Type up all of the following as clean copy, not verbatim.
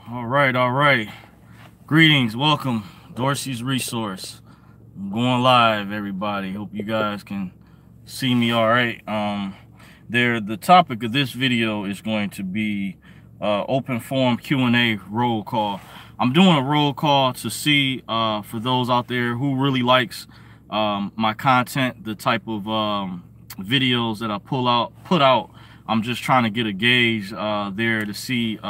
All right. Greetings, welcome, Dorsey's Resource. I'm going live, everybody. Hope you guys can see me all right. The topic of this video is going to be open forum Q&A roll call. I'm doing a roll call to see for those out there who really likes my content, the type of videos that I put out. I'm just trying to get a gauge there to see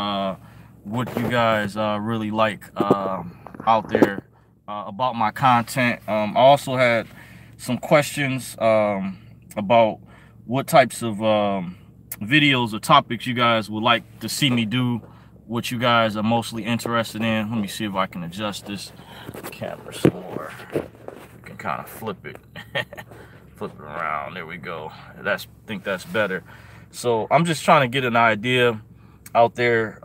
what you guys really like out there about my content. I also had some questions about what types of videos or topics you guys would like to see me do, what you guys are mostly interested in. Let me see if I can adjust this camera some more. You can kind of flip it. Flip it around. There we go. I think that's better. So I'm just trying to get an idea out there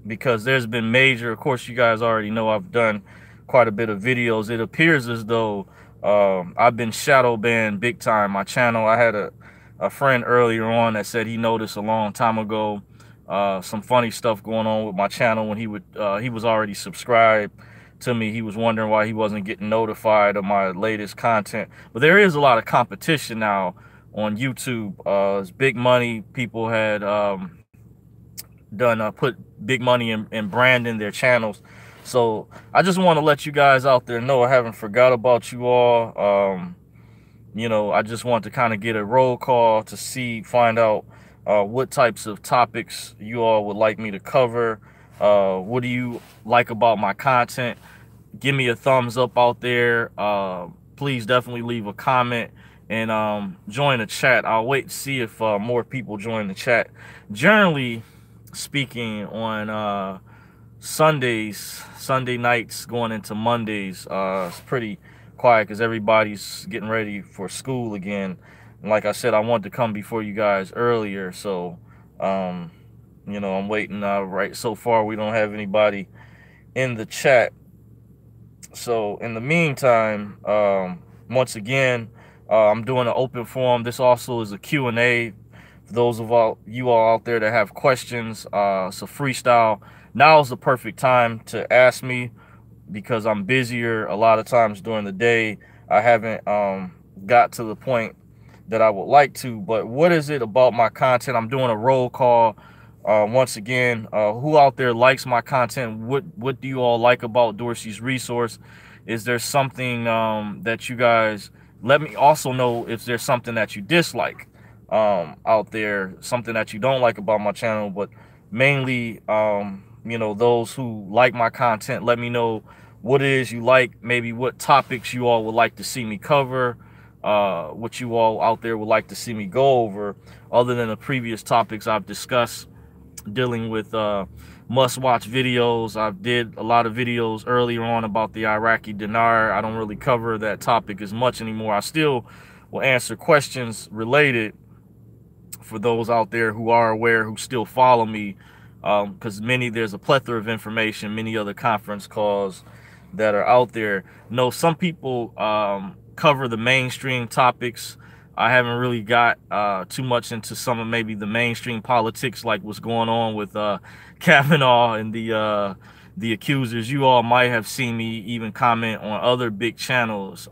because there's been major, of course you guys already know I've done quite a bit of videos. It appears as though I've been shadow banned big time. My channel, I had a friend earlier on that said he noticed a long time ago some funny stuff going on with my channel when he was already subscribed to me. He was wondering why he wasn't getting notified of my latest content. But there is a lot of competition now on YouTube. It's big money. People had put big money in branding their channels. So I just want to let you guys out there know I haven't forgot about you all. You know, I just want to kind of get a roll call to find out what types of topics you all would like me to cover. What do you like about my content? Give me a thumbs up out there. Please definitely leave a comment and join the chat. I'll wait to see if more people join the chat. Generally speaking, on Sunday nights going into Mondays, it's pretty quiet because everybody's getting ready for school again. And like I said, I wanted to come before you guys earlier, so you know, I'm waiting. Right, so far we don't have anybody in the chat. So in the meantime, once again, I'm doing an open forum. This also is a Q&A for those of you all out there that have questions. It's a freestyle. Now is the perfect time to ask me because I'm busier a lot of times during the day. I haven't got to the point that I would like to. But what is it about my content? I'm doing a roll call. Once again, who out there likes my content? What do you all like about Dorsey's Resource? Is there something that you guys, let me also know if there's something that you dislike out there, something that you don't like about my channel. But mainly, you know, those who like my content, let me know what it is you like, maybe what topics you all would like to see me cover, what you all out there would like to see me go over other than the previous topics I've discussed dealing with must-watch videos. I did a lot of videos earlier on about the Iraqi dinar. I don't really cover that topic as much anymore. I still will answer questions related for those out there who are aware, who still follow me, because there's a plethora of information, many other conference calls that are out there. No, some people cover the mainstream topics. I haven't really got too much into some of maybe the mainstream politics, like what's going on with Kavanaugh and the accusers. You all might have seen me even comment on other big channels.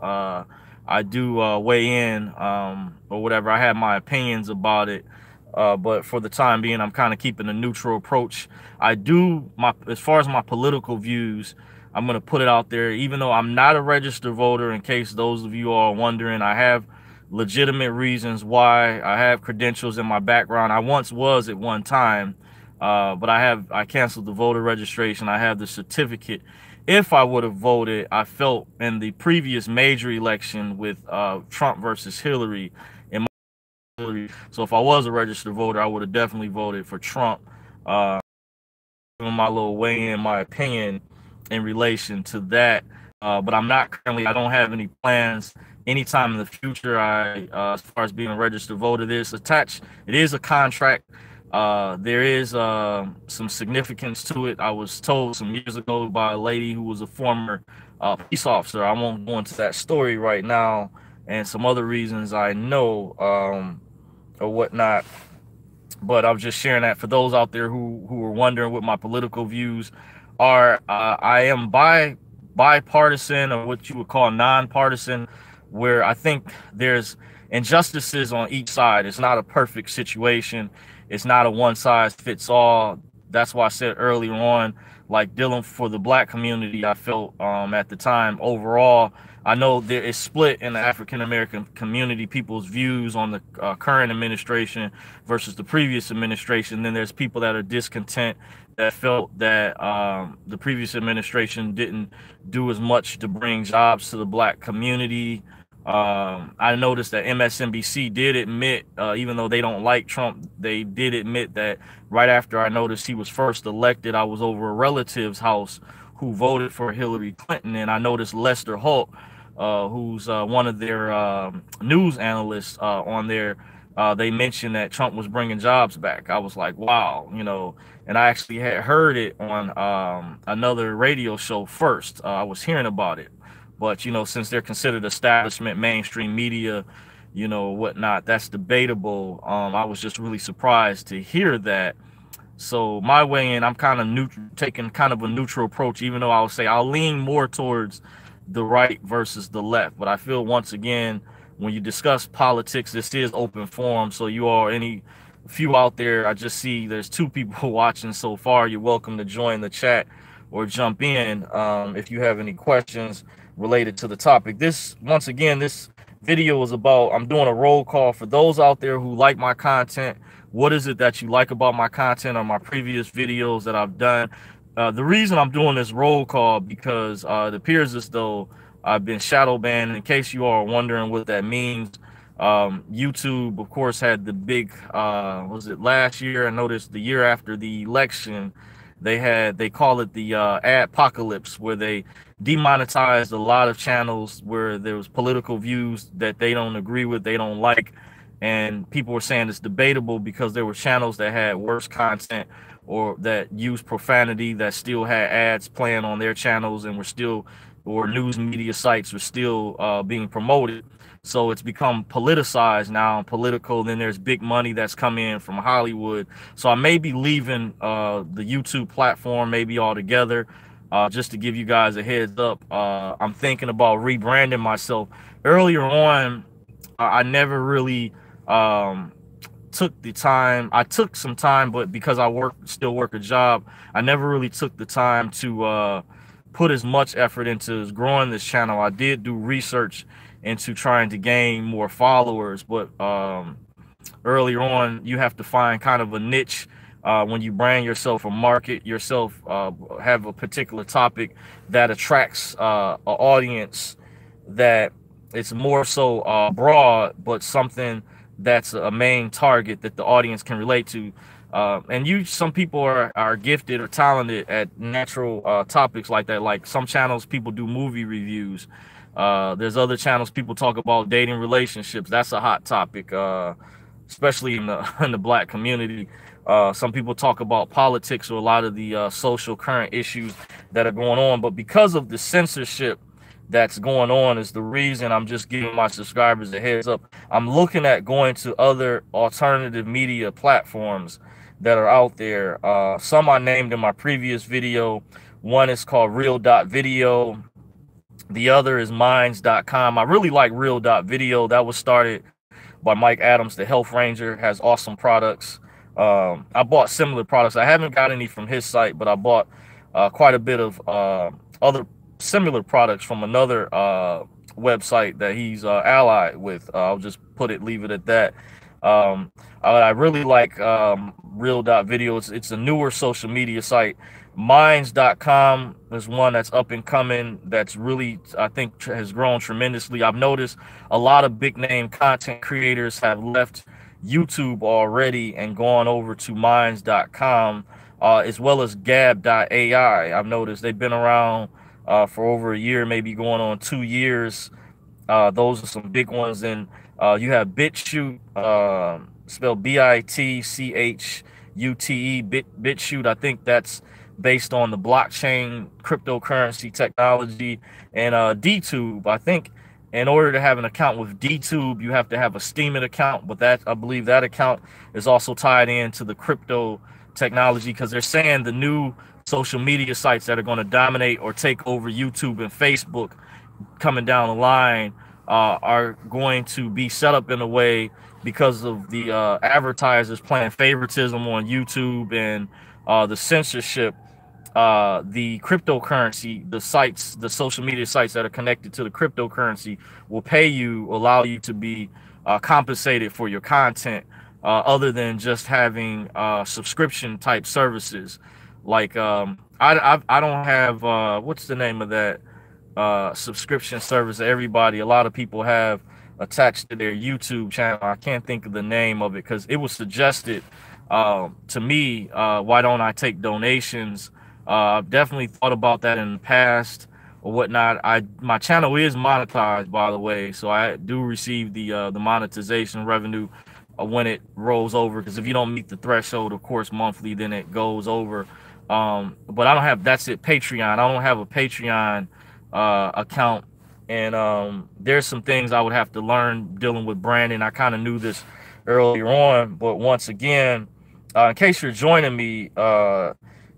I do weigh in or whatever. I have my opinions about it. But for the time being, I'm kind of keeping a neutral approach. As far as my political views, I'm going to put it out there, even though I'm not a registered voter, in case those of you are wondering. I have legitimate reasons why. I have credentials in my background. I once was at one time, but I canceled the voter registration. I have the certificate. If I would have voted, I felt in the previous major election with Trump versus Hillary, so if I was a registered voter, I would have definitely voted for Trump. Giving my little weigh in, my opinion in relation to that. But I'm not currently, I don't have any plans anytime in the future. As far as being a registered voter, it is a contract. There is some significance to it. I was told some years ago by a lady who was a former police officer. I won't go into that story right now, and some other reasons I know or whatnot. But I was just sharing that for those out there who are wondering what my political views are. I am bipartisan, or what you would call nonpartisan, where I think there's injustices on each side. It's not a perfect situation. It's not a one size fits all. That's why I said earlier on, like dealing for the black community, I felt at the time overall, I know there is split in the African American community, people's views on the current administration versus the previous administration. Then there's people that are discontent, that felt that the previous administration didn't do as much to bring jobs to the black community. I noticed that MSNBC did admit, even though they don't like Trump, they did admit that right after I noticed he was first elected, I was over a relative's house who voted for Hillary Clinton, and I noticed Lester Holt, who's one of their news analysts on there. They mentioned that Trump was bringing jobs back. I was like, wow, you know, and I actually had heard it on another radio show first. I was hearing about it. But, you know, since they're considered establishment, mainstream media, you know, whatnot, that's debatable. I was just really surprised to hear that. So my way in, I'm kind of taking kind of a neutral approach, even though I would say I'll lean more towards the right versus the left. But I feel, once again, when you discuss politics, this is open forum. So you are any few out there, I just see there's 2 people watching so far. You're welcome to join the chat or jump in if you have any questions related to the topic. This, once again, this video is about, I'm doing a roll call for those out there who like my content. What is it that you like about my content or my previous videos that I've done? The reason I'm doing this roll call, because it appears as though I've been shadow banned. In case you are wondering what that means, YouTube, of course, had the big, was it last year? I noticed the year after the election, they call it the adpocalypse, where they demonetized a lot of channels where there was political views that they don't agree with, they don't like, and people were saying it's debatable because there were channels that had worse content or that used profanity that still had ads playing on their channels and were still, or news media sites were still being promoted. So it's become politicized now, political. Then there's big money that's come in from Hollywood. So I may be leaving the YouTube platform maybe altogether, just to give you guys a heads up. I'm thinking about rebranding myself. Earlier on, I never really took the time. I took some time, but because I still work a job, I never really took the time to put as much effort into growing this channel. I did do research into trying to gain more followers, but earlier on, you have to find kind of a niche when you brand yourself or market yourself, have a particular topic that attracts an audience that it's more so broad, but something that's a main target that the audience can relate to. And some people are gifted or talented at natural topics like that. Like some channels, people do movie reviews. There's other channels, people talk about dating, relationships. That's a hot topic, especially in the black community. Some people talk about politics or a lot of the social current issues that are going on. But because of the censorship that's going on is the reason I'm just giving my subscribers a heads up. I'm looking at going to other alternative media platforms that are out there. Some I named in my previous video. One is called Real.video. The other is Minds.com. I really like Real.video. That was started by Mike Adams, the Health Ranger, has awesome products. I bought similar products. I haven't got any from his site, but I bought quite a bit of other similar products from another website that he's allied with. I'll just leave it at that. I really like Real.video. It's a newer social media site. Minds.com is one that's up and coming, that's really, I think, has grown tremendously. I've noticed a lot of big name content creators have left YouTube already and gone over to Minds.com, as well as Gab.ai. I've noticed they've been around for over a year, maybe going on 2 years. Those are some big ones. And you have BitChute, spelled BITCHUTE, BitChute. I think that's based on the blockchain cryptocurrency technology. And DTube, I think, in order to have an account with DTube, you have to have a Steemit account, but that, I believe that account is also tied into the crypto technology, because they're saying the new social media sites that are going to dominate or take over YouTube and Facebook coming down the line are going to be set up in a way, because of the advertisers playing favoritism on YouTube and the censorship. The cryptocurrency, the sites, the social media sites that are connected to the cryptocurrency will pay you, allow you to be compensated for your content, other than just having subscription type services. Like I don't have what's the name of that subscription service that a lot of people have attached to their YouTube channel. I can't think of the name of it, because it was suggested to me. Why don't I take donations? I've definitely thought about that in the past or whatnot. My channel is monetized, by the way, so I do receive the monetization revenue when it rolls over, because if you don't meet the threshold, of course, monthly, then it goes over. But I don't have, that's it, Patreon. I don't have a Patreon account, and there's some things I would have to learn dealing with branding. I kind of knew this earlier on, but once again, in case you're joining me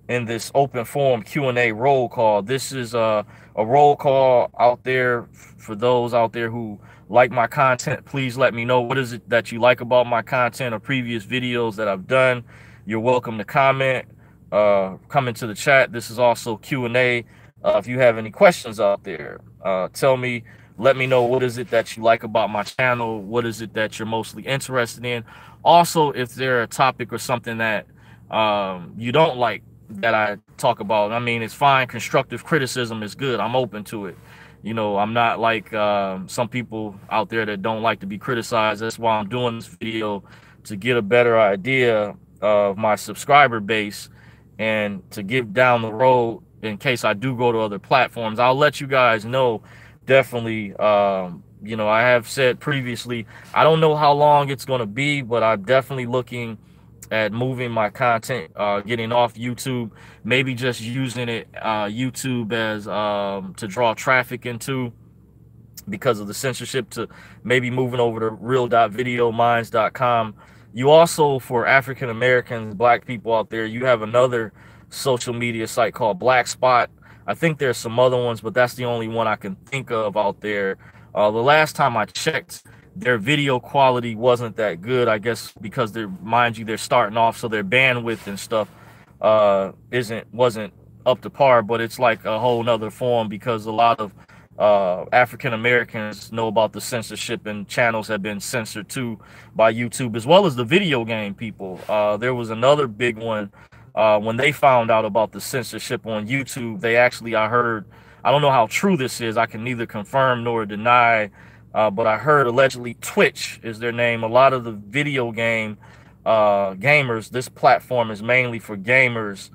in this open forum Q&A roll call, this is a roll call out there for those out there who like my content. Please let me know, what is it that you like about my content or previous videos that I've done. You're welcome to comment, come into the chat. This is also Q&A. If you have any questions out there, tell me, let me know, what is it that you like about my channel? What is it that you're mostly interested in? Also, if there's a topic or something that you don't like that I talk about, I mean, it's fine. Constructive criticism is good. I'm open to it. You know, I'm not like some people out there that don't like to be criticized. That's why I'm doing this video, to get a better idea of my subscriber base, and to get down the road, in case I do go to other platforms, I'll let you guys know. Definitely, you know, I have said previously, I don't know how long it's going to be, but I'm definitely looking at moving my content, getting off YouTube, maybe just using it, YouTube as to draw traffic into, because of the censorship, to maybe moving over to real.videominds.com. You also, for African Americans, Black people out there, you have another social media site called Black Spot. I think there's some other ones, but that's the only one I can think of out there. The last time I checked, their video quality wasn't that good, I guess, because they're, mind you, they're starting off, so their bandwidth and stuff wasn't up to par. But it's like a whole nother form, because a lot of African Americans know about the censorship, and channels have been censored too by YouTube, as well as the video game people. There was another big one when they found out about the censorship on YouTube. They actually, I heard, I don't know how true this is, I can neither confirm nor deny, but I heard allegedly Twitch is their name. A lot of the video game gamers, this platform is mainly for gamers.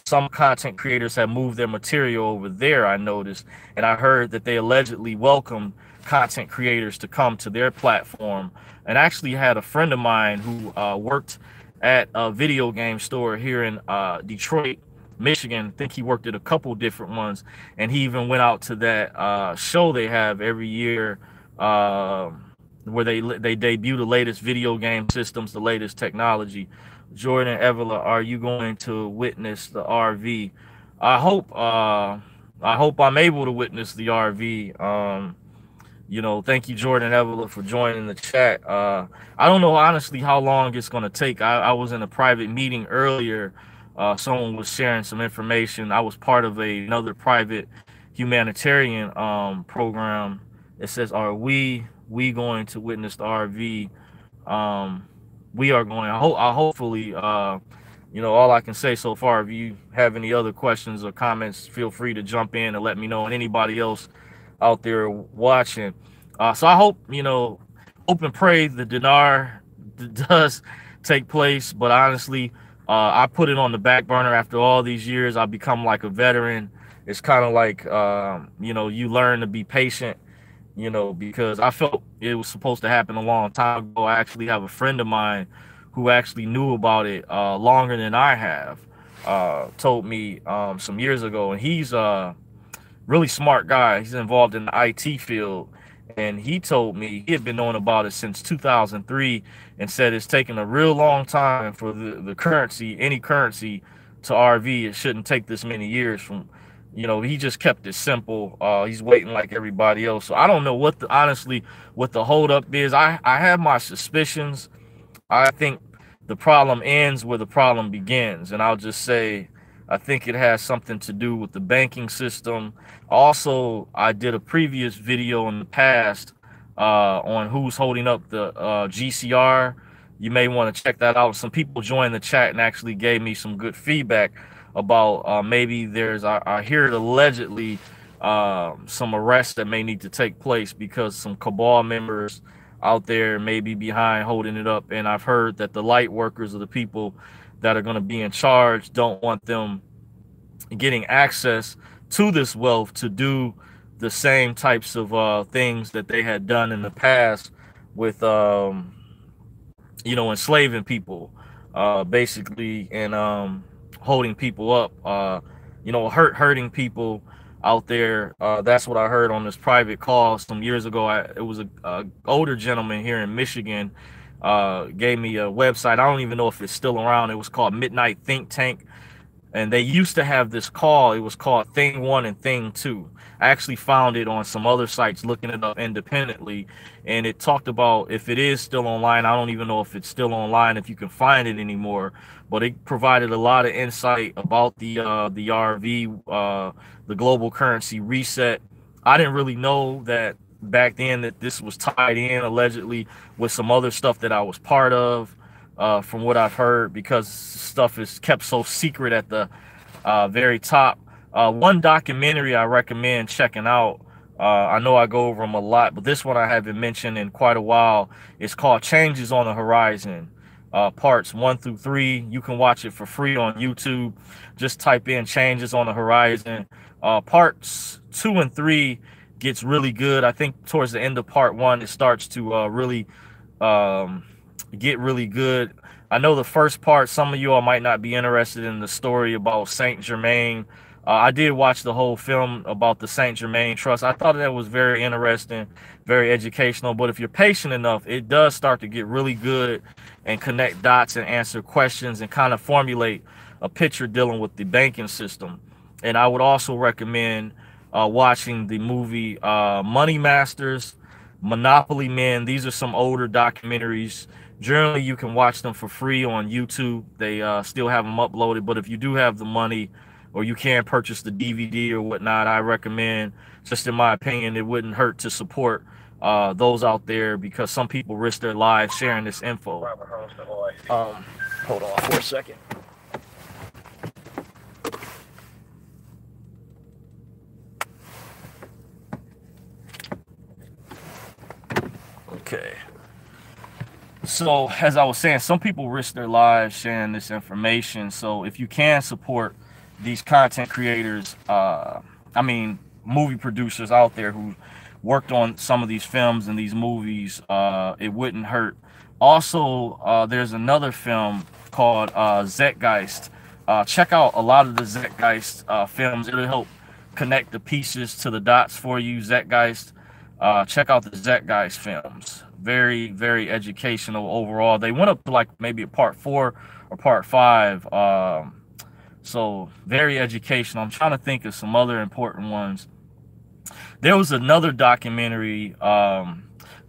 Some content creators have moved their material over there, I noticed, and I heard that they allegedly welcome content creators to come to their platform. And I actually had a friend of mine who worked at a video game store here in Detroit, Michigan. I think he worked at a couple different ones, and he even went out to that show they have every year, where they debut the latest video game systems, the latest technology. Jordan Evela, are you going to witness the RV? I hope I'm able to witness the RV. You know, thank you, Jordan Evela, for joining the chat. I don't know honestly how long it's going to take. I was in a private meeting earlier. Someone was sharing some information. I was part of another private humanitarian program. It says, are we going to witness the RV? We are going. I hopefully, you know, all I can say so far. If you have any other questions or comments, feel free to jump in and let me know, and anybody else out there watching. So I hope, you know, hope and pray the dinar does take place. But honestly, I put it on the back burner after all these years. I've become like a veteran. It's kind of like, you know, you learn to be patient, you know, because I felt it was supposed to happen a long time ago. I actually have a friend of mine who actually knew about it longer than I have, told me some years ago, and he's really smart guy. He's involved in the IT field, and he told me he had been knowing about it since 2003, and said it's taken a real long time for the currency, any currency, to RV. It shouldn't take this many years. From, you know, he just kept it simple. He's waiting like everybody else. So I don't know what the, honestly, what the holdup is. I have my suspicions. I think the problem ends where the problem begins, and I'll just say I think it has something to do with the banking system. Also, I did a previous video in the past on who's holding up the GCR. You may want to check that out. Some people joined the chat and actually gave me some good feedback about maybe there's, I hear it allegedly, some arrests that may need to take place because some cabal members out there may be behind holding it up. And I've heard that the light workers are the people that are going to be in charge, don't want them getting access to this wealth to do the same types of things that they had done in the past with you know, enslaving people, basically, and holding people up, you know, hurting people out there. That's what I heard on this private call some years ago. It was a older gentleman here in Michigan, gave me a website. I don't even know if it's still around. It was called Midnight Think Tank, and they used to have this call. It was called Thing One and Thing Two. I actually found it on some other sites, looking it up independently, and it talked about, if it is still online, I don't even know if it's still online, if you can find it anymore, but it provided a lot of insight about the RV, the global currency reset. I didn't really know that back then that this was tied in allegedly with some other stuff that I was part of, from what I've heard, because stuff is kept so secret at the very top. One documentary I recommend checking out, I know I go over them a lot, but this one I haven't mentioned in quite a while. It's called Changes on the Horizon, parts 1 through 3. You can watch it for free on YouTube. Just type in Changes on the Horizon. Parts 2 and 3 gets really good. I think towards the end of part 1, it starts to really get really good. I know the first part, some of you all might not be interested in the story about Saint Germain. I did watch the whole film about the Saint Germain Trust. I thought that was very interesting, very educational. But if you're patient enough, it does start to get really good and connect dots and answer questions and kind of formulate a picture dealing with the banking system. And I would also recommend watching the movie Money Masters, Monopoly Men. These are some older documentaries. Generally, you can watch them for free on YouTube. They still have them uploaded. But if you do have the money, or you can purchase the DVD or whatnot, I recommend, just in my opinion, it wouldn't hurt to support those out there, because some people risk their lives sharing this info. Hold on for a second. Okay. So as I was saying, some people risk their lives sharing this information. So if you can support these content creators, I mean, movie producers out there who worked on some of these films and these movies, it wouldn't hurt. Also, there's another film called Zeitgeist. Check out a lot of the Zeitgeist films. It'll help connect the pieces to the dots for you. Zeitgeist. Check out the Zeitgeist films. Very, very educational overall. They went up to like maybe a part 4 or part 5. So very educational. I'm trying to think of some other important ones. There was another documentary,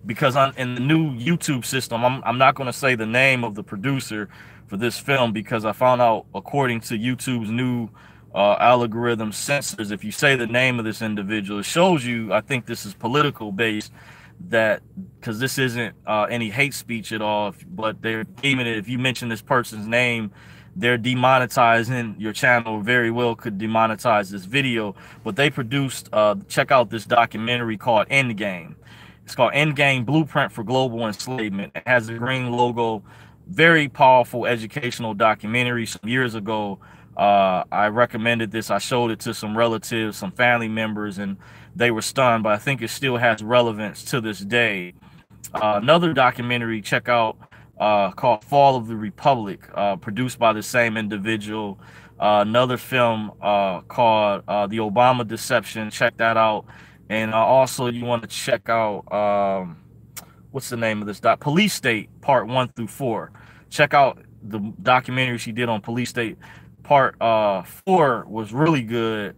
because in the new YouTube system, I'm not going to say the name of the producer for this film, because I found out, according to YouTube's new algorithm censors, if you say the name of this individual, it shows you, I think this is political based, that because this isn't any hate speech at all, but they're deeming it, if you mention this person's name, they're demonetizing your channel. Very well could demonetize this video. But they produced, check out this documentary called Endgame. It's called Endgame: Blueprint for Global Enslavement. It has a green logo. Very powerful educational documentary. Some years ago, I recommended this. I showed it to some relatives, some family members, and they were stunned, but I think it still has relevance to this day. Another documentary, check out, called Fall of the Republic, produced by the same individual. Another film called The Obama Deception. Check that out. And also you want to check out what's the name of this Police State Part 1 through 4. Check out the documentary she did on Police State. Part 4 was really good.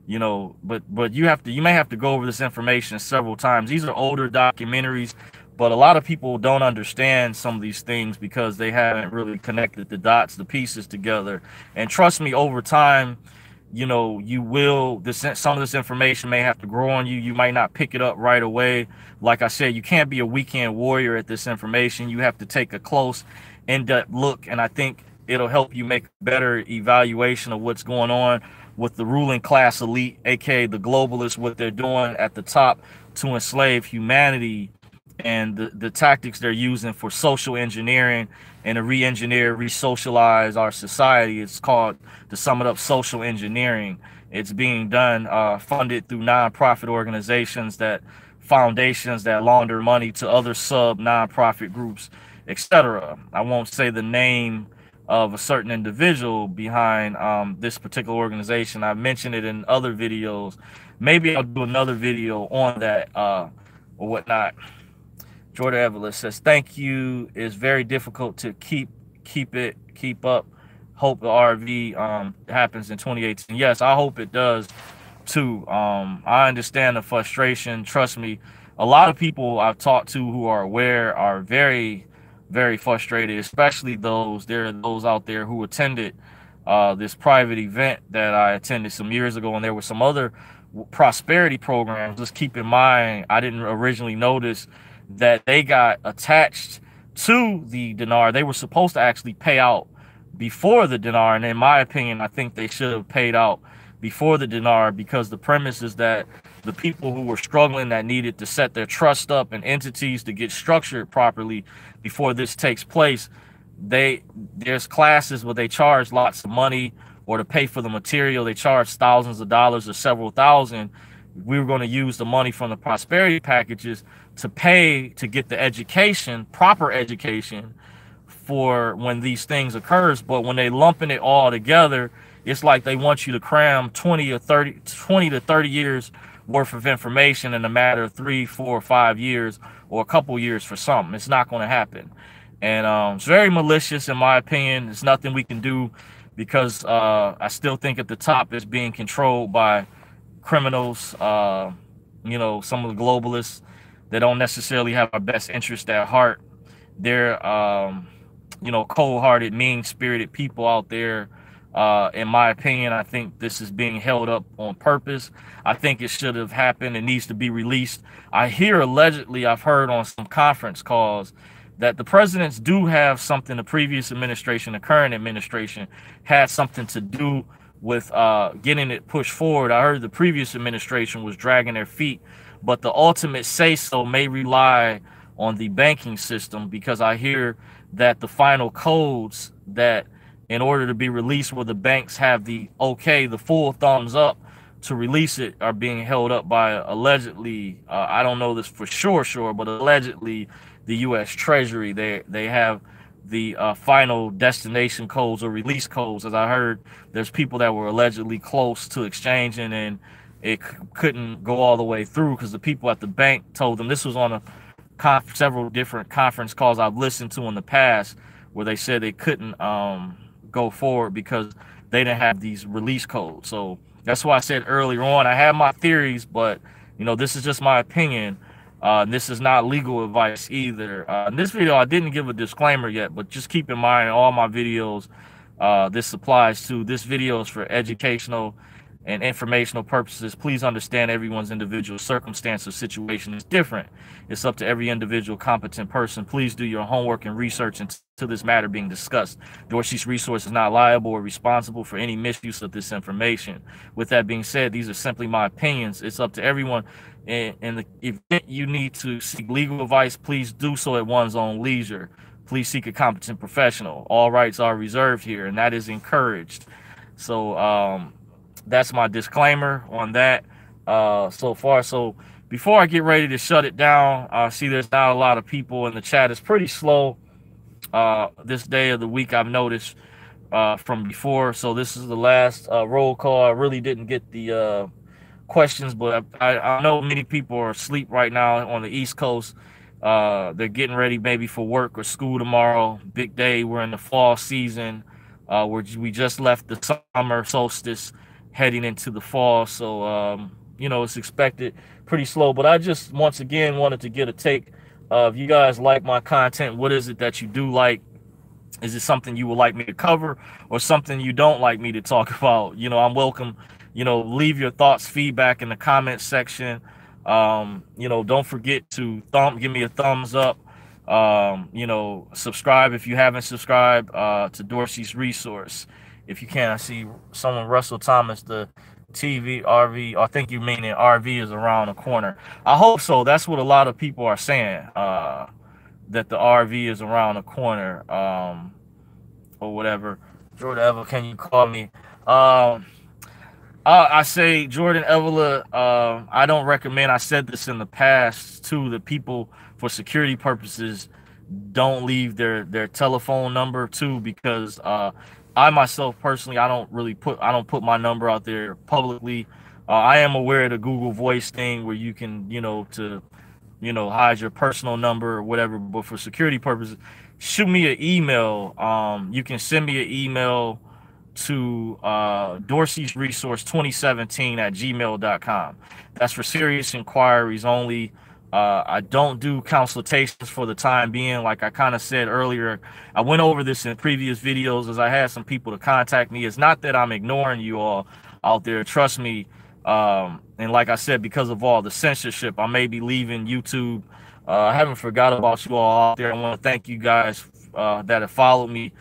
You know, but you may have to go over this information several times. These are older documentaries, but a lot of people don't understand some of these things because they haven't really connected the dots, the pieces together. And trust me, over time, you know, you will, some of this information may have to grow on you. You might not pick it up right away. Like I said, you can't be a weekend warrior at this information. You have to take a close, in-depth look, and I think it'll help you make a better evaluation of what's going on with the ruling class elite, aka the globalists, what they're doing at the top to enslave humanity, and the tactics they're using for social engineering and to re-engineer, re-socialize our society. It's called, to sum it up, social engineering. It's being done, funded through nonprofit organizations, that foundations that launder money to other sub nonprofit groups, etc. I won't say the name of a certain individual behind this particular organization. I've mentioned it in other videos. Maybe I'll do another video on that or whatnot. Jordan Evelyn says, thank you. It's very difficult to keep up. Hope the RV happens in 2018. Yes, I hope it does too. I understand the frustration. Trust me, a lot of people I've talked to who are aware are very, very frustrated, especially there are those out there who attended this private event that I attended some years ago, and there were some other prosperity programs. Just keep in mind, I didn't originally notice that they got attached to the dinar. They were supposed to actually pay out before the dinar, and in my opinion, I think they should have paid out before the dinar, because the premise is that the people who were struggling, that needed to set their trust up and entities to get structured properly before this takes place, there's classes where they charge lots of money, or to pay for the material they charge thousands of dollars or several thousand. We were going to use the money from the prosperity packages to pay to get the education, proper education, for when these things occurs. But when they lumping it all together, it's like they want you to cram 20 to 30 years worth of information in a matter of 3, 4, 5 years, or a couple years for something. It's not going to happen. And it's very malicious, in my opinion. There's nothing we can do, because I still think at the top is being controlled by criminals, you know, some of the globalists that don't necessarily have our best interest at heart. They're you know, cold-hearted, mean-spirited people out there. In my opinion, I think this is being held up on purpose. I think it should have happened. It needs to be released. I hear, allegedly, I've heard on some conference calls that the presidents do have something, the previous administration, the current administration, had something to do with getting it pushed forward. I heard the previous administration was dragging their feet, but the ultimate say-so may rely on the banking system, because I hear that the final codes that, in order to be released, where the banks have the okay, the full thumbs up to release it, are being held up by, allegedly, I don't know this for sure, but allegedly the U.S. Treasury. They have the final destination codes or release codes. As I heard, there's people that were allegedly close to exchanging, and it couldn't go all the way through because the people at the bank told them. This was on several different conference calls I've listened to in the past, where they said they couldn't go forward because they didn't have these release codes. So that's why I said earlier on, I have my theories, but you know, this is just my opinion. This is not legal advice either. In this video, I didn't give a disclaimer yet, but just keep in mind, all my videos, this applies to. This video is for educational and informational purposes. Please understand everyone's individual circumstance or situation is different. It's up to every individual competent person. Please do your homework and research into this matter being discussed. Dorsey's Resource is not liable or responsible for any misuse of this information. With that being said, these are simply my opinions. It's up to everyone. And if you need to seek legal advice, please do so at one's own leisure. Please seek a competent professional. All rights are reserved here, and that is encouraged. So that's my disclaimer on that so far. So before I get ready to shut it down, I see there's not a lot of people in the chat. It's pretty slow this day of the week, I've noticed from before. So this is the last roll call. I really didn't get the questions, but I know many people are asleep right now on the East Coast. They're getting ready maybe for work or school tomorrow. Big day. We're in the fall season. We just left the summer solstice, heading into the fall. So you know, it's expected pretty slow. But I just once again wanted to get a take. If you guys like my content, what is it that you do like? Is it something you would like me to cover, or something you don't like me to talk about? You know, I'm welcome. You know, leave your thoughts, feedback in the comment section. You know, don't forget to give me a thumbs up. You know, subscribe if you haven't subscribed to Dorsey's Resource. If you can, I see someone, Russell Thomas, the TV RV. I think you mean that RV is around the corner. I hope so. That's what a lot of people are saying. That the RV is around the corner, or whatever. Jordan Ever, can you call me? I say, Jordan Evela, I don't recommend, I said this in the past too, that people, for security purposes, don't leave their telephone number too, because I myself personally, I don't put my number out there publicly. I am aware of the Google Voice thing where you can, hide your personal number or whatever, but for security purposes, shoot me an email. You can send me an email to Dorsey's Resource 2017 at gmail.com. That's for serious inquiries only. I don't do consultations for the time being. Like I kind of said earlier, I went over this in previous videos as I had some people to contact me. It's not that I'm ignoring you all out there. Trust me. And like I said, because of all the censorship, I may be leaving YouTube. I haven't forgot about you all out there. I want to thank you guys that have followed me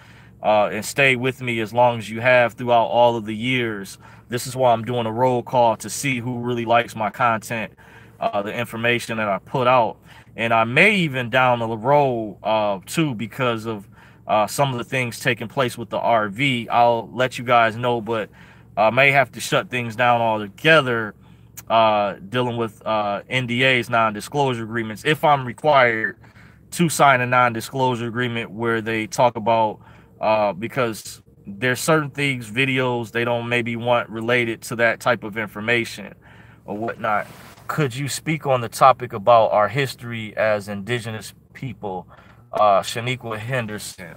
and stayed with me as long as you have throughout all of the years. This is why I'm doing a roll call to see who really likes my content, the information that I put out. And I may even down the road too, because of some of the things taking place with the RV. I'll let you guys know, but I may have to shut things down altogether, dealing with NDAs, non-disclosure agreements, if I'm required to sign a non-disclosure agreement where they talk about, because there's certain things, videos, they don't maybe want related to that type of information or whatnot. Could you speak on the topic about our history as indigenous people? Shaniqua Henderson.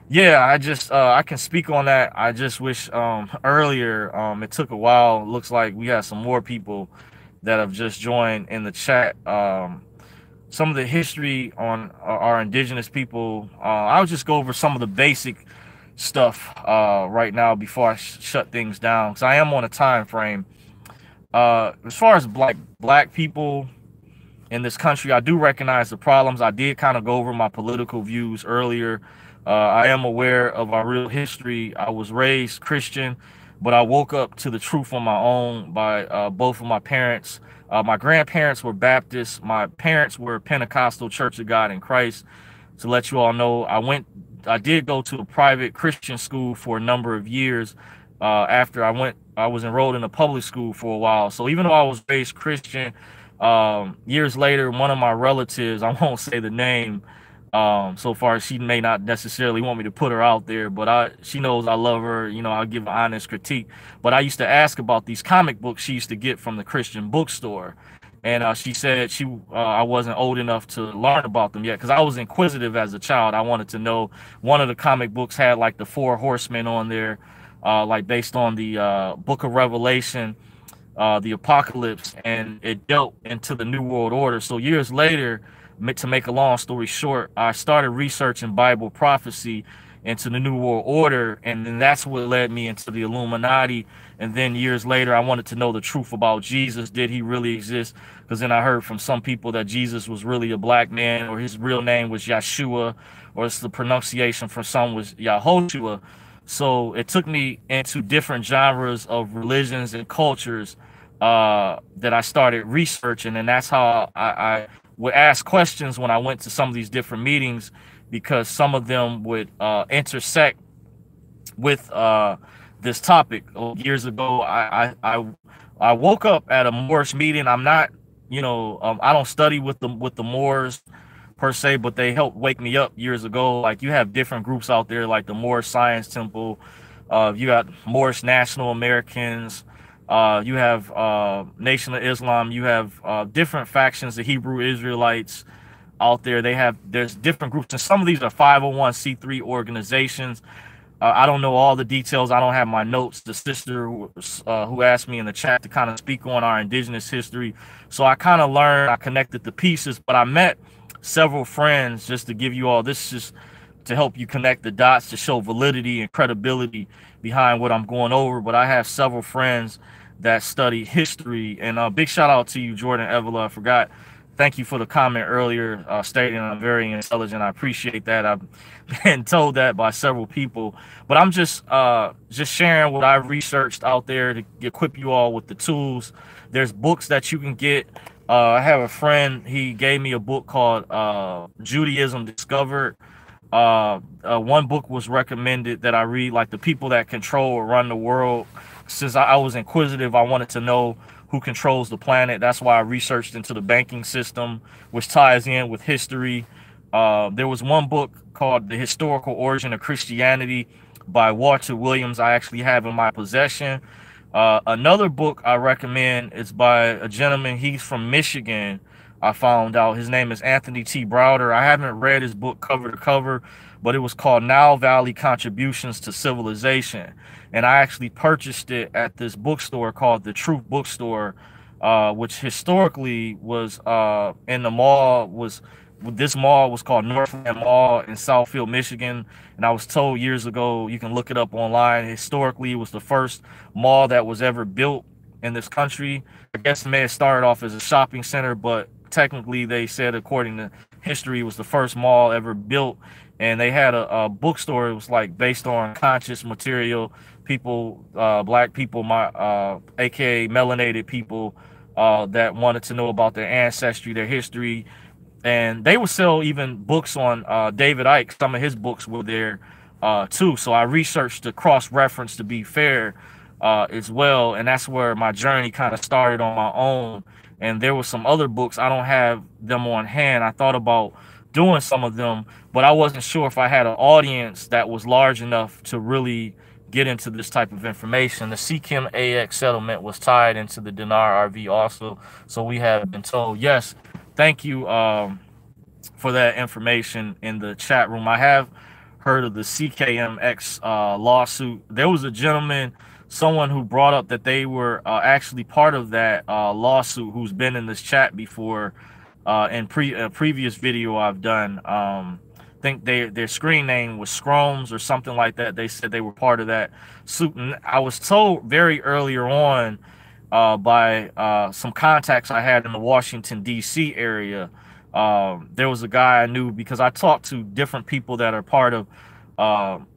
Yeah, I can speak on that. I just wish earlier it took a while. It looks like we had some more people that have just joined in the chat. Some of the history on our indigenous people. I'll just go over some of the basic stuff right now before I shut things down, because I am on a time frame. As far as black people in this country, I do recognize the problems. I did kind of go over my political views earlier. I am aware of our real history. I was raised Christian, but I woke up to the truth on my own by both of my parents. My grandparents were Baptists. My parents were Pentecostal Church of God in Christ. To let you all know, I did go to a private Christian school for a number of years. After I was enrolled in a public school for a while. So even though I was raised Christian, years later, one of my relatives, I won't say the name, so far she may not necessarily want me to put her out there, but she knows I love her. I'll give an honest critique. But I used to ask about these comic books she used to get from the Christian bookstore, and she said I wasn't old enough to learn about them yet, because I was inquisitive as a child. I wanted to know. One of the comic books had like the 4 horsemen on there, like based on the book of Revelation, the apocalypse, and it dealt into the New World Order. So years later, to make a long story short, I started researching Bible prophecy into the New World Order, and then that's what led me into the Illuminati. And then years later, I wanted to know the truth about Jesus. Did he really exist? Because then I heard from some people that Jesus was really a black man, or his real name was Yeshua, or it's the pronunciation for some was Yahoshua. So it took me into different genres of religions and cultures that I started researching, and that's how I would ask questions when I went to some of these different meetings, because some of them would intersect with this topic. Years ago, I woke up at a Moorish meeting. I'm not, I don't study with the Moors per se, but they helped wake me up years ago. Like, you have different groups out there, like the Moorish Science Temple. You got Moorish National Americans. You have Nation of Islam. You have different factions, the Hebrew Israelites out there. There's different groups, and some of these are 501c3 organizations. I don't know all the details. I don't have my notes. The sister who asked me in the chat to kind of speak on our indigenous history, so I kind of learned. I connected the pieces, but I met several friends, just to give you all this, just to help you connect the dots, to show validity and credibility behind what I'm going over. But I have several friends that study history, and a big shout out to you, Jordan Evela. I forgot. Thank you for the comment earlier, stating I'm very intelligent. I appreciate that. I've been told that by several people, but I'm just sharing what I've researched out there to equip you all with the tools. There's books that you can get. I have a friend, he gave me a book called Judaism Discovered. One book was recommended that I read, like The People That Control or Run the World. Since I was inquisitive, I wanted to know who controls the planet. That's why I researched into the banking system, which ties in with history. There was one book called The Historical Origin of Christianity by Walter Williams I actually have in my possession. Another book I recommend is by a gentleman. He's from Michigan. I found out his name is Anthony T. Browder. I haven't read his book cover to cover, but it was called Nile Valley Contributions to Civilization. And I actually purchased it at this bookstore called the Truth Bookstore, which historically was in the mall. This mall was called Northland Mall in Southfield, Michigan. And I was told years ago, you can look it up online, historically it was the first mall that was ever built in this country. I guess it may have started off as a shopping center, but technically they said, according to history, it was the first mall ever built. And they had a bookstore. It was like based on conscious material. People, black people, aka melanated people, that wanted to know about their ancestry, their history. And they would sell even books on David Icke. Some of his books were there too. So I researched to cross-reference, to be fair, as well. And that's where my journey kind of started on my own. And there were some other books. I don't have them on hand. I thought about doing some of them, but I wasn't sure if I had an audience that was large enough to really get into this type of information. The Sikkim AX settlement was tied into the Dinar RV also. So we have been told. Yes, thank you for that information in the chat room. I have heard of the CKMX lawsuit. There was a gentleman, someone who brought up that they were actually part of that lawsuit, who's been in this chat before. In a previous video I've done, I think their screen name was Scromes or something like that. They said they were part of that suit. And I was told very earlier on by some contacts I had in the Washington, D.C. area. There was a guy I knew, because I talked to different people that are part of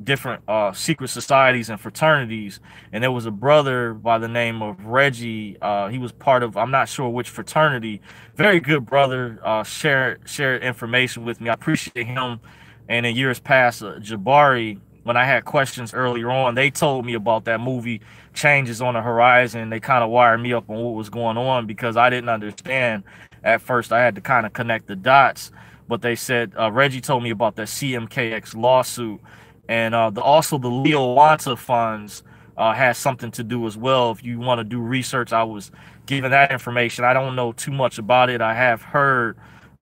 different secret societies and fraternities, and there was a brother by the name of Reggie. He was part of, I'm not sure which fraternity. Very good brother, shared information with me. I appreciate him. And in years past, Jabari, when I had questions earlier on, they told me about that movie Changes on the Horizon. They kind of wired me up on what was going on, because I didn't understand at first. I had to kind of connect the dots. But they said, Reggie told me about that CMKX lawsuit. And also the Leo Wanta funds has something to do as well. If you want to do research, I was given that information. I don't know too much about it. I have heard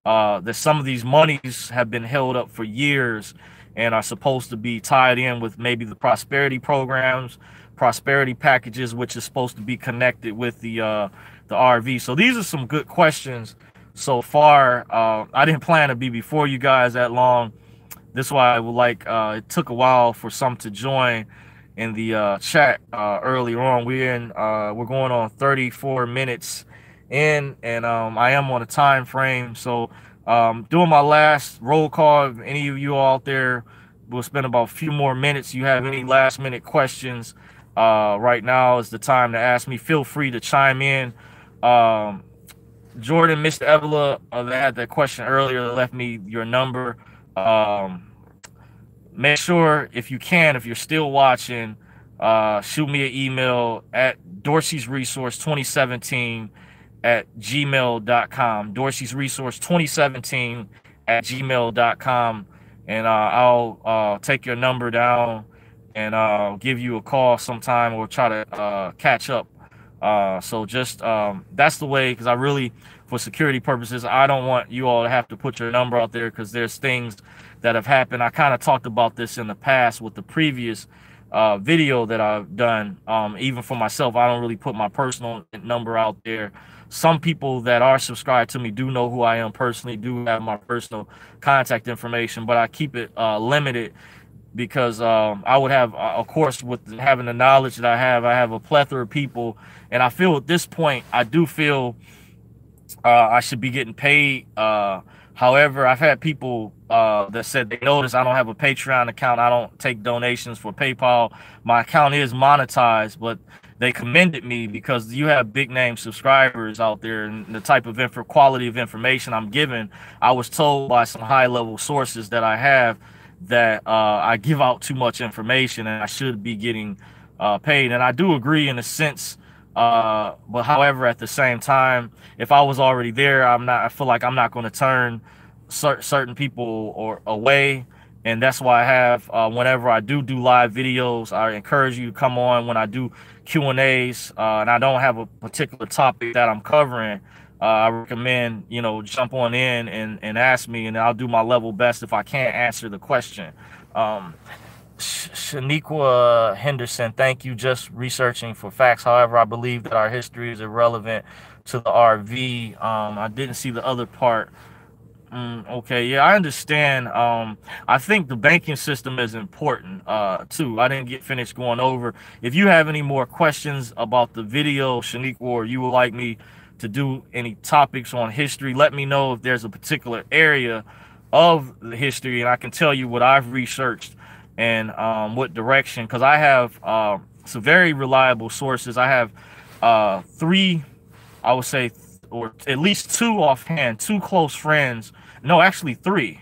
that some of these monies have been held up for years and are supposed to be tied in with maybe the prosperity programs, prosperity packages, which is supposed to be connected with the RV. So these are some good questions so far. I didn't plan to be before you guys that long. This is why I would like, it took a while for some to join in the chat earlier on. We're going on 34 minutes in, and I am on a time frame. So doing my last roll call. If any of you out there, will spend about a few more minutes. You have any last minute questions, right now is the time to ask me. Feel free to chime in. Jordan, Mr. Evela, that had that question earlier, that left me your number. Make sure, if you can, if you're still watching, shoot me an email at Dorsey's Resource 2017 at gmail.com. Dorsey's Resource 2017 at gmail.com. And I'll take your number down and I'll give you a call sometime, or try to catch up So just that's the way, because I really, for security purposes, I don't want you all to have to put your number out there, because there's things that have happened. I kind of talked about this in the past with the previous video that I've done. Even for myself, I don't really put my personal number out there. Some people that are subscribed to me do know who I am personally, do have my personal contact information, but I keep it limited, because I would have, of course, with having the knowledge that I have a plethora of people, and I feel at this point, I do feel I should be getting paid. However, I've had people that said they notice I don't have a Patreon account. I don't take donations for PayPal. My account is monetized, but they commended me because you have big name subscribers out there, and the type of quality of information I'm giving. I was told by some high level sources that I have that I give out too much information and I should be getting paid. And I do agree in a sense. But however, at the same time, if I was already there, I feel like I'm not going to turn certain people away. And that's why I have, whenever I do live videos, I encourage you to come on when I do Q&As, and I don't have a particular topic that I'm covering. I recommend, jump on in and ask me, and I'll do my level best if I can't answer the question. Shaniqua Henderson, thank you. Just researching for facts. However, I believe that our history is irrelevant to the RV. I didn't see the other part. Okay, yeah, I understand. I think the banking system is important too. I didn't get finished going over. If you have any more questions about the video, Shaniqua, or you would like me to do any topics on history, let me know if there's a particular area of the history, and I can tell you what I've researched and what direction, because I have some very reliable sources. I have three, I would say, or at least two offhand, two close friends. No, actually three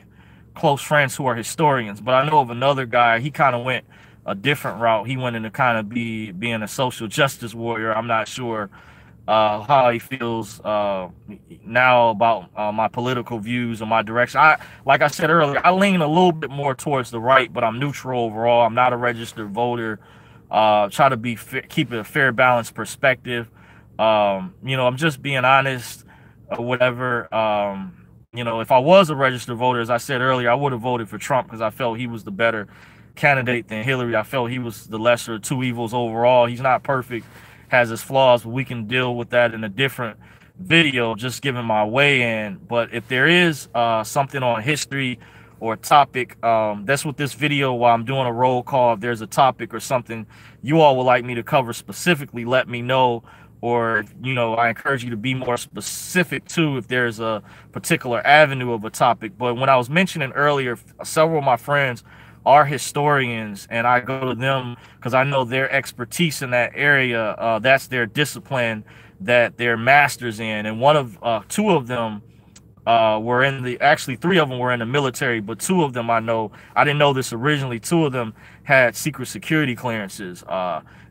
close friends who are historians. But I know of another guy, he kind of went a different route. He went into kind of being a social justice warrior. I'm not sure how he feels now about my political views or my direction. Like I said earlier, I lean a little bit more towards the right, but I'm neutral overall. I'm not a registered voter. Try to keep it a fair, balanced perspective. I'm just being honest or whatever. If I was a registered voter, as I said earlier, I would have voted for Trump because I felt he was the better candidate than Hillary. I felt he was the lesser of two evils overall. He's not perfect, has his flaws, but we can deal with that in a different video, just giving my way in. But if there is something on history or a topic, that's what this video, while I'm doing a roll call, if there's a topic or something you all would like me to cover specifically, let me know. Or, I encourage you to be more specific too if there's a particular avenue of a topic. But when I was mentioning earlier, several of my friends are historians, and I go to them because I know their expertise in that area. That's their discipline that they're masters in. And two of them were actually three of them were in the military, but two of them I didn't know this originally. Two of them had secret security clearances.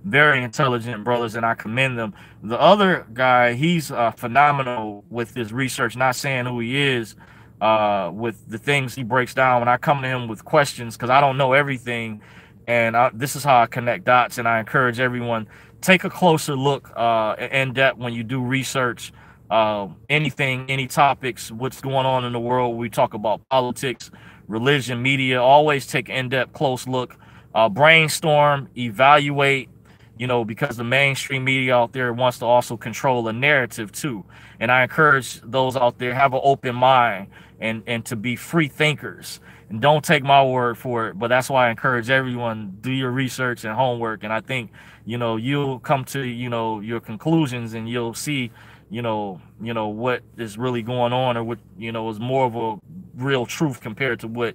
Very intelligent brothers, and I commend them. The other guy, he's phenomenal with his research, not saying who he is, with the things he breaks down when I come to him with questions, because I don't know everything, and this is how I connect dots. And I encourage everyone, take a closer look in depth when you do research. Any topics, what's going on in the world. We talk about politics, religion, media. Always take an in-depth, close look, brainstorm, evaluate, because the mainstream media out there wants to also control a narrative too. And I encourage those out there, have an open mind and to be free thinkers. And don't take my word for it, but that's why I encourage everyone, do your research and homework. And I think, you'll come to, your conclusions, and you'll see, what is really going on, or what, is more of a real truth compared to what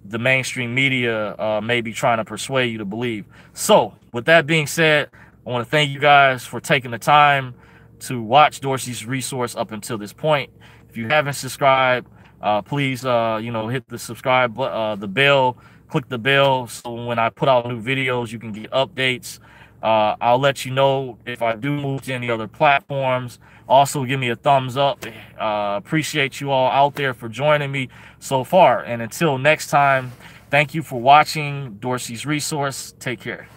the mainstream media may be trying to persuade you to believe. So with that being said, I want to thank you guys for taking the time to watch Dorsey's Resource up until this point. If you haven't subscribed, please hit the subscribe the bell, click the bell, so when I put out new videos you can get updates. I'll let you know if I do move to any other platforms. Also, give me a thumbs up. Appreciate you all out there for joining me so far. And until next time, thank you for watching Dorsey's Resource. Take care.